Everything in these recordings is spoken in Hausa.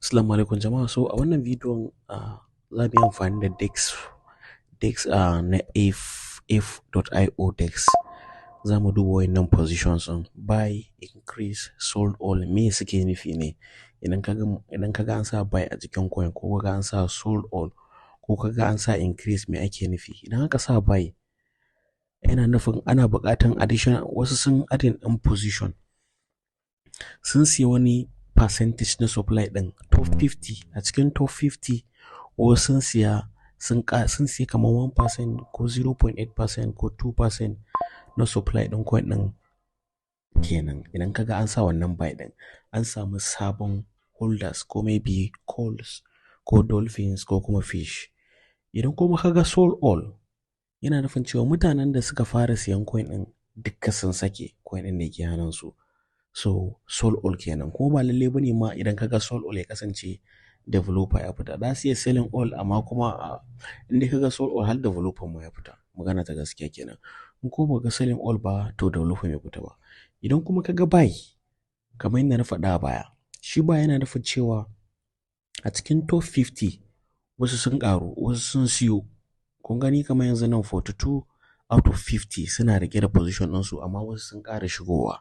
Assalamu alaikum jama'a. So a wannan bidiyon za mu yi amfani da DEX na if.io DEX. Za mu duba wayannan positions ɗin buy, increase, sold all me suke nufi ne. Idan kaga an sa buy a jikin coin ko kaga an sa sold all ko kaga an sa increase me ake nufi. Idan aka sa buy yana nufin ana buƙatan additional, wasu sun adding ɗin position, sun siya wani percentage na supply ɗin top 50. A cikin top 50 wasu sun siya kamar 1% ko 0.8% ko 2% na supply ɗin coin ɗin kenan. Idan kaga an sa wannan buy ɗin an samu sabon holders ko maybe calls ko dolphins ko kuma fish. Idan kuma kaga sold all yana nufin cewa mutanen da suka fara siyan coin ɗin dukka sun sake coin ɗin da ke hannunsu. So sold all kenan. Kuma ba lalle bane ma idan kaga sold all ya kasance developer ya fita. Za su iya selling all amma kuma inda kaga sold all har developer ma ya fita. Magana ta gaskiya kenan. In ko baka selling all ba to developer bai fita ba. Idan kuma kaga buy kamar yadda na faɗa a baya, shi buy yana nufin cewa a cikin top 50 wasu sun ƙaru wasu sun siyo. Kun gani kamar yanzu nan 42 out of 50 suna rike da position ɗinsu amma wasu sun ƙara shigowa.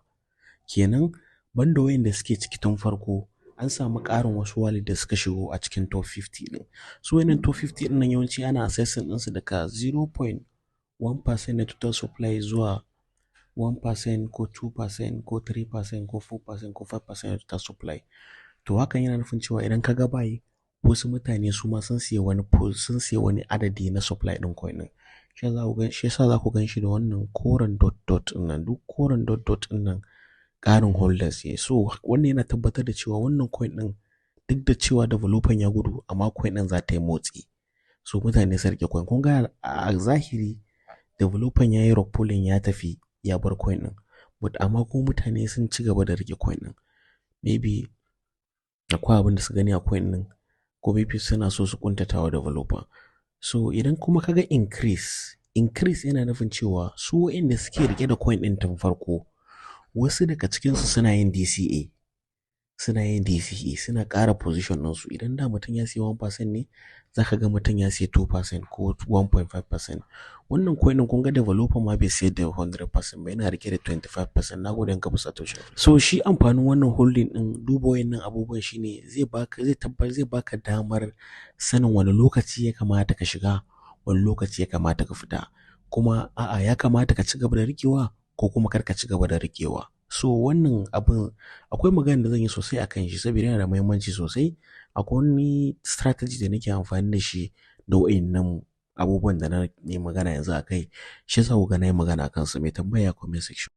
Kenan banda wayanda suke ciki tun farko an samu ƙarin wasu wallet da suka shigo a cikin top 50 ɗin. So wannan top 50 ɗin nan yawanci ana assessing ɗinsu daga 0.1% na total supply zuwa 1% ko 2% ko 3% ko 4% ko 5% na total supply. To hakan yana nufin cewa idan kaga buy wasu mutane su ma sun siya wani adadi na supply ɗin coin ɗin. Shi yasa za ku gan shi da wannan koren dot ɗin nan. Duk koren dot ɗin nan ƙarin holders ne. So wannan yana tabbatar da cewa wannan coin ɗin duk da cewa developer ya gudu amma coin ɗin za ta yi motsi. So mutane su rike coin. Kun ga a zahiri developer ya yi rug pulling ya tafi ya bar coin ɗin. But amma kuma mutane sun ci gaba da rike coin ɗin. Maybe akwai abin da su gani a coin ɗin ko maybe suna so su kuntata wa developer. So idan kuma kaga increase yana nufin cewa su waɗanda suke rike da coin ɗin tun farko wasu daga cikinsu suna yin DCA, suna ƙara position ɗinsu. Idan da mutum ya siya 1% ne za ka ga mutum ya siya 2% ko 1.5%. Wannan coin ɗin kun ga developer ma bai siyar da 100% ba, yana rike da 25%. Na gode in ka fusa toshe. So shi amfanin wannan holding ɗin duba wayannan abubuwan shine zai baka damar sanin wani lokaci ya kamata ka shiga, wani lokaci ya kamata ka fita. Kuma a'a ya kamata ka ci gaba da rikewa ko kuma kar ka ci gaba da rikewa. So wannan abin akwai magana da zan yi sosai akan shi saboda yana da muhimmanci sosai. Akwai wani strategy da nake amfani da shi da wayannan abubuwan da na yi magana yanzu akai. Shi yasa ku ga na yi magana akan su. Mai tambaya comment section.